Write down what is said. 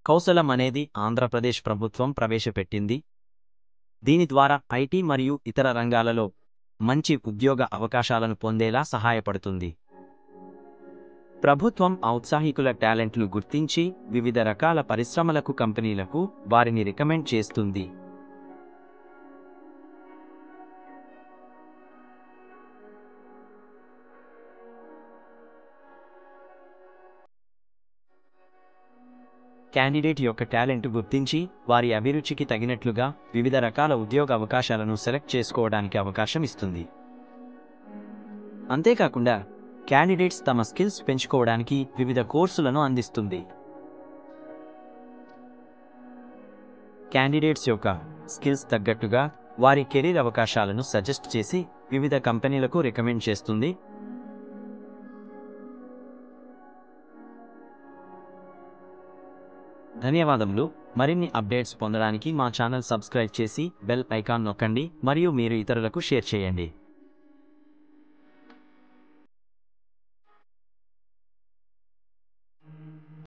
కౌశలం అనేది ఆంధ్రప్రదేశ్ ప్రభుత్వం ప్రవేశపెట్టింది. దీని ద్వారా ఐటీ మరియు ఇతర రంగాలలో మంచి ఉద్యోగ అవకాశాలను పొందేలా సహాయపడుతుంది. ప్రభుత్వం ఔత్సాహికుల టాలెంట్ను గుర్తించి వివిధ రకాల పరిశ్రమలకు కంపెనీలకు వారిని రికమెండ్ చేస్తుంది. క్యాండిడేట్ యొక్క టాలెంట్ గుర్తించి వారి అభిరుచికి తగినట్లుగా వివిధ రకాల ఉద్యోగ అవకాశాలను సెలెక్ట్ చేసుకోవడానికి అవకాశం ఇస్తుంది. అంతేకాకుండా క్యాండిడేట్స్ తమ స్కిల్స్ పెంచుకోవడానికి వివిధ కోర్సులను అందిస్తుంది. క్యాండిడేట్స్ యొక్క స్కిల్స్ తగ్గట్టుగా వారి కెరీర్ అవకాశాలను సజెస్ట్ చేసి వివిధ కంపెనీలకు రికమెండ్ చేస్తుంది. ధన్యవాదములు. మరిన్ని అప్డేట్స్ పొందడానికి మా ఛానల్ సబ్స్క్రైబ్ చేసి బెల్ ఐకాన్ నొక్కండి మరియు మీరు ఇతరులకు షేర్ చేయండి.